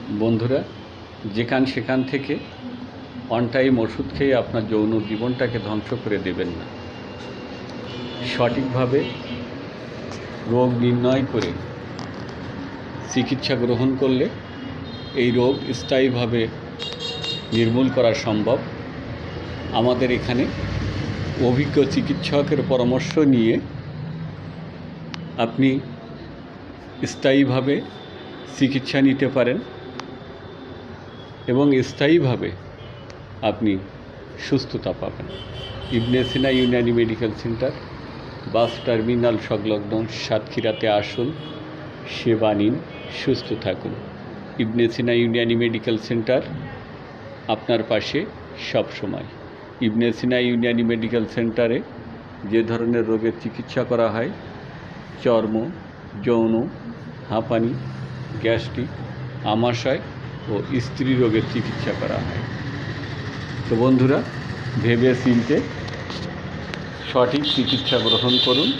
বন্ধুরা, যেখান সেখান থেকে অন টাইম ওষুধ খেয়ে আপনার যৌন জীবনটাকে ধ্বংস করে দেবেন না। সঠিকভাবে রোগ নির্ণয় করে চিকিৎসা গ্রহণ করলে এই রোগ স্থায়ীভাবে নির্মূল করা সম্ভব। আমাদের এখানে অভিজ্ঞ চিকিৎসকের পরামর্শ নিয়ে আপনি স্থায়ীভাবে চিকিৎসা নিতে পারেন এবং স্থায়ীভাবে আপনি সুস্থতা পাবেন। Ibn Sina Unani medical centre, bus terminal সংলগ্ন সাতক্ষীরাতে আসুন, সেবা নিন, সুস্থ থাকুন। Ibn Sina Unani medical centre আপনার পাশে সব সময়। ইবনে সিনা ইউনানি মেডিকেল সেন্টারে যে ধরনের রোগের চিকিৎসা করা হয়, চর্ম, যৌন, হাঁপানি, গ্যাস্ট্রিক, আমাশয় ও স্ত্রী রোগের চিকিৎসা করা হয়। তো বন্ধুরা, ভেবে চিনতে সঠিক চিকিৎসা গ্রহণ করুন।